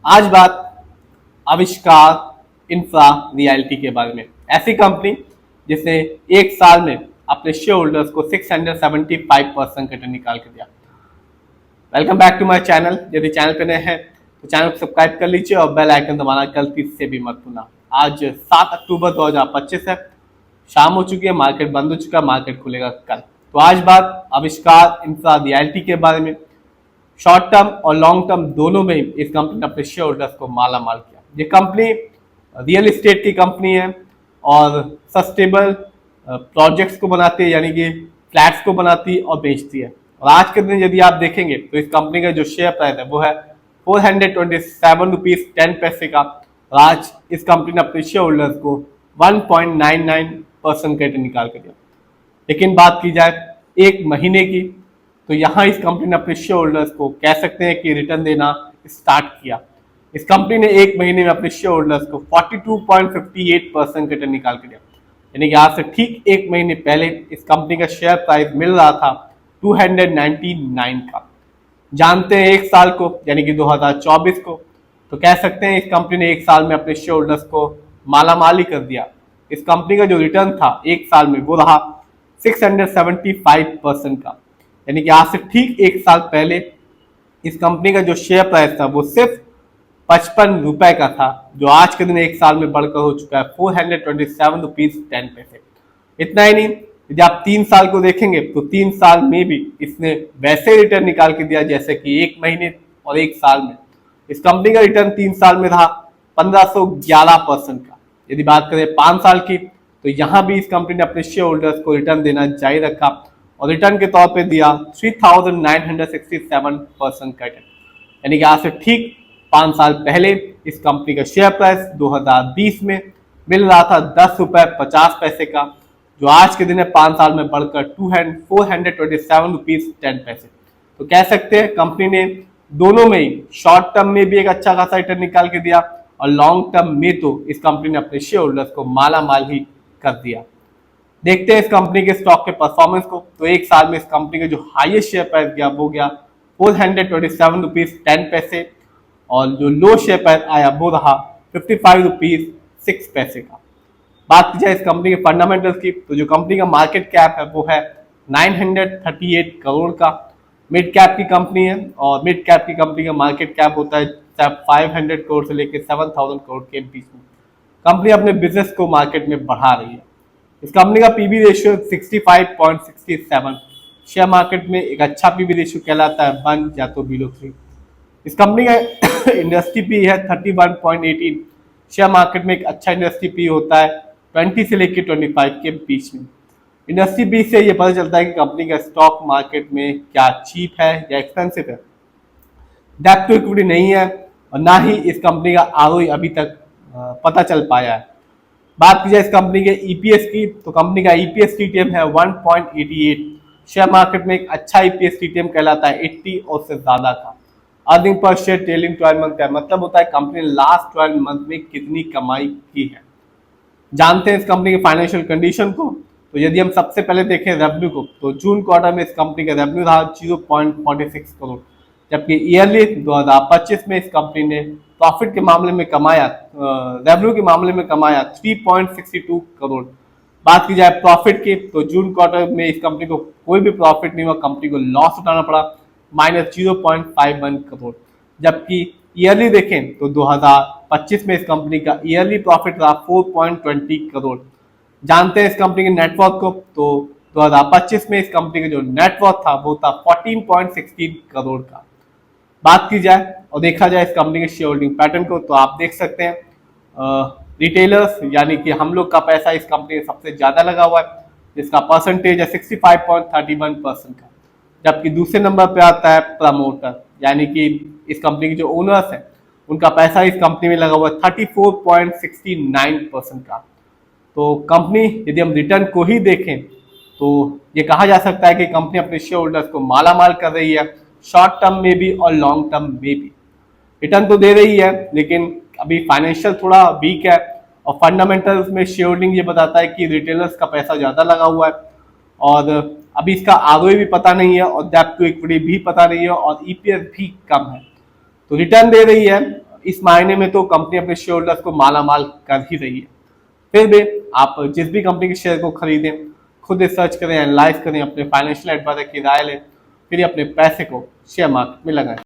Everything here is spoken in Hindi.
आज बात आविष्कार इंफ्रा रियलिटी के बारे में। ऐसी कंपनी जिसने एक साल में अपने शेयर होल्डर्स को 675% रिटर्न निकाल के दिया। Welcome back to my channel. यदि चैनल पे नए हैं तो चैनल को सब्सक्राइब कर लीजिए और बेल आइकन दबाना गलती से भी मत भूलना। आज 7 अक्टूबर 2025 है, शाम हो चुकी है, मार्केट बंद हो चुका है, मार्केट खुलेगा कल। तो आज बात आविष्कार इंफ्रा रियलिटी के बारे में। शॉर्ट टर्म और लॉन्ग टर्म दोनों में इस कंपनी ने अपने शेयर होल्डर्स को माला माल किया। ये कंपनी रियल एस्टेट की कंपनी है और सस्टेनेबल प्रोजेक्ट्स को बनाती है, यानी कि फ्लैट्स को बनाती है और बेचती है। और आज के दिन यदि आप देखेंगे तो इस कंपनी का जो शेयर प्राइस है वो है 427 रुपीज 10 पैसे का। और आज इस कंपनी ने अपने शेयर होल्डर्स को 1.99% का रिटर्न निकाल कर दिया। लेकिन बात की जाए एक महीने की, तो यहाँ इस कंपनी ने अपने शेयर होल्डर्स को कह सकते हैं कि रिटर्न देना स्टार्ट किया। इस कंपनी ने एक महीने में अपने शेयर होल्डर्स को 42.58% रिटर्न निकाल के दिया। यानी कि आज से ठीक एक महीने पहले इस कंपनी का शेयर प्राइस मिल रहा था 299 का। जानते हैं एक साल को, यानी कि 2024 को, तो कह सकते हैं इस कंपनी ने एक साल में अपने शेयर होल्डर्स को मालामाली कर दिया। इस कंपनी का जो रिटर्न था एक साल में वो रहा 675% का। यानी कि आज से ठीक एक साल पहले इस कंपनी का जो शेयर प्राइस था वो सिर्फ 55 रुपए का था, जो आज के दिन एक साल में बढ़कर हो चुका है 427 रुपीज 10 पैसे। इतना ही नहीं, यदि आप 3 साल को देखेंगे तो 3 साल में भी इसने वैसे रिटर्न निकाल के दिया जैसे कि एक महीने और एक साल में। इस कंपनी का रिटर्न 3 साल में रहा 1511% का। यदि बात करें 5 साल की, तो यहाँ भी इस कंपनी ने अपने शेयर होल्डर्स को रिटर्न देना जारी रखा और रिटर्न के तौर पे दिया 3967% का रिटर्न। यानी कि आज से ठीक 5 साल पहले इस कंपनी का शेयर प्राइस 2020 में मिल रहा था 10 रुपए 50 पैसे का, जो आज के दिन है 5 साल में बढ़कर 427 रुपीज 10 पैसे। तो कह सकते हैं कंपनी ने दोनों में ही शॉर्ट टर्म में भी एक अच्छा खासा रिटर्न निकाल के दिया और लॉन्ग टर्म में तो इस कंपनी ने अपने शेयर होल्डर्स को माला माल ही कर दिया। देखते हैं इस कंपनी के स्टॉक के परफॉर्मेंस को। तो एक साल में इस कंपनी का जो हाईएस्ट शेयर प्राइस गया वो गया 427 रुपीज 10 पैसे और जो लो शेयर प्राइस आया वो रहा 55 रुपीज 6 पैसे का। बात की जाए इस कंपनी के फंडामेंटल्स की, तो जो कंपनी का मार्केट कैप है वो है 938 करोड़ का। मिड कैप की कंपनी है और मिड कैप की कंपनी का मार्केट कैप होता है 500 करोड़ से लेकर 7000 करोड़ के बीच में। कंपनी अपने बिजनेस को मार्केट में बढ़ा रही है। इस कंपनी का पीबी रेशियो 65.67, शेयर मार्केट में एक अच्छा पीबी रेशियो कहलाता है 1 या तो बिलो 3। इस कंपनी का इंडस्ट्री पी है 31.18, शेयर मार्केट में एक अच्छा इंडस्ट्री पी होता है 20 से लेकर 25 के बीच में। इंडस्ट्री पी से ये पता चलता है कि कंपनी का स्टॉक मार्केट में क्या चीप है या एक्सपेंसिव है। डेप्ट टू इक्विटी नहीं है और ना ही इस कंपनी का आरओई अभी तक पता चल पाया है। बात की जाए इस कंपनी के ईपीएस की, तो कंपनी का ईपीएस टीटीएम है 1.88, शेयर मार्केट में एक अच्छा ईपीएस टीटीएम कहलाता है 80 और से ज्यादा का। Earning per share trailing 12 month का मतलब होता है कंपनी ने लास्ट 12 मंथ में कितनी कमाई की है। जानते हैं इस कंपनी के फाइनेंशियल कंडीशन को, तो यदि हम सबसे पहले देखें रेवेन्यू को, तो जून क्वार्टर में इस कंपनी का रेवेन्यू रहा 0.46 करोड़, जबकि ईयरली 2025 में इस कंपनी ने प्रॉफिट के मामले में कमाया, रेवेन्यू के मामले में कमाया 3.62 करोड़। बात की जाए प्रॉफिट की, तो जून क्वार्टर में इस कंपनी को कोई भी प्रॉफिट नहीं हुआ, कंपनी को लॉस उठाना पड़ा -0.51 करोड़। जबकि ईयरली देखें तो 2025 में इस कंपनी का ईयरली प्रॉफिट रहा 4.20 करोड़। जानते हैं इस कंपनी के नेटवर्क को, तो 2025 में इस कंपनी का जो नेटवर्क था वो था 14.16 करोड़ का। बात की जाए और देखा जाए इस कंपनी के शेयर होल्डिंग पैटर्न को, तो आप देख सकते हैं रिटेलर्स यानी कि हम लोग का पैसा इस कंपनी में सबसे ज्यादा लगा हुआ है, जिसका परसेंटेज है 65.31% का। जबकि दूसरे नंबर पे आता है प्रमोटर, यानी कि इस कंपनी के जो ओनर्स हैं उनका पैसा इस कंपनी में लगा हुआ है 34.69% का। तो कंपनी यदि हम रिटर्न को ही देखें तो ये कहा जा सकता है कि कंपनी अपने शेयर होल्डर्स को माला माल कर रही है, शॉर्ट टर्म में भी और लॉन्ग टर्म में भी। रिटर्न तो दे रही है लेकिन अभी फाइनेंशियल थोड़ा वीक है और फंडामेंटल्स में शेयर होल्डिंग ये बताता है कि रिटेलर्स का पैसा ज़्यादा लगा हुआ है और अभी इसका आरओई भी पता नहीं है और डेप्ट टू इक्विटी भी पता नहीं है और ईपीएस भी कम है। तो रिटर्न दे रही है, इस मायने में तो कंपनी अपने शेयर होल्डर्स को माला माल कर ही रही है। फिर भी आप जिस भी कंपनी के शेयर को खरीदें, खुद रिसर्च करें, एनालाइज करें, अपने फाइनेंशियल एडवाइजर की राय लें, फिर अपने पैसे को शेयर मार्केट में लगाएं।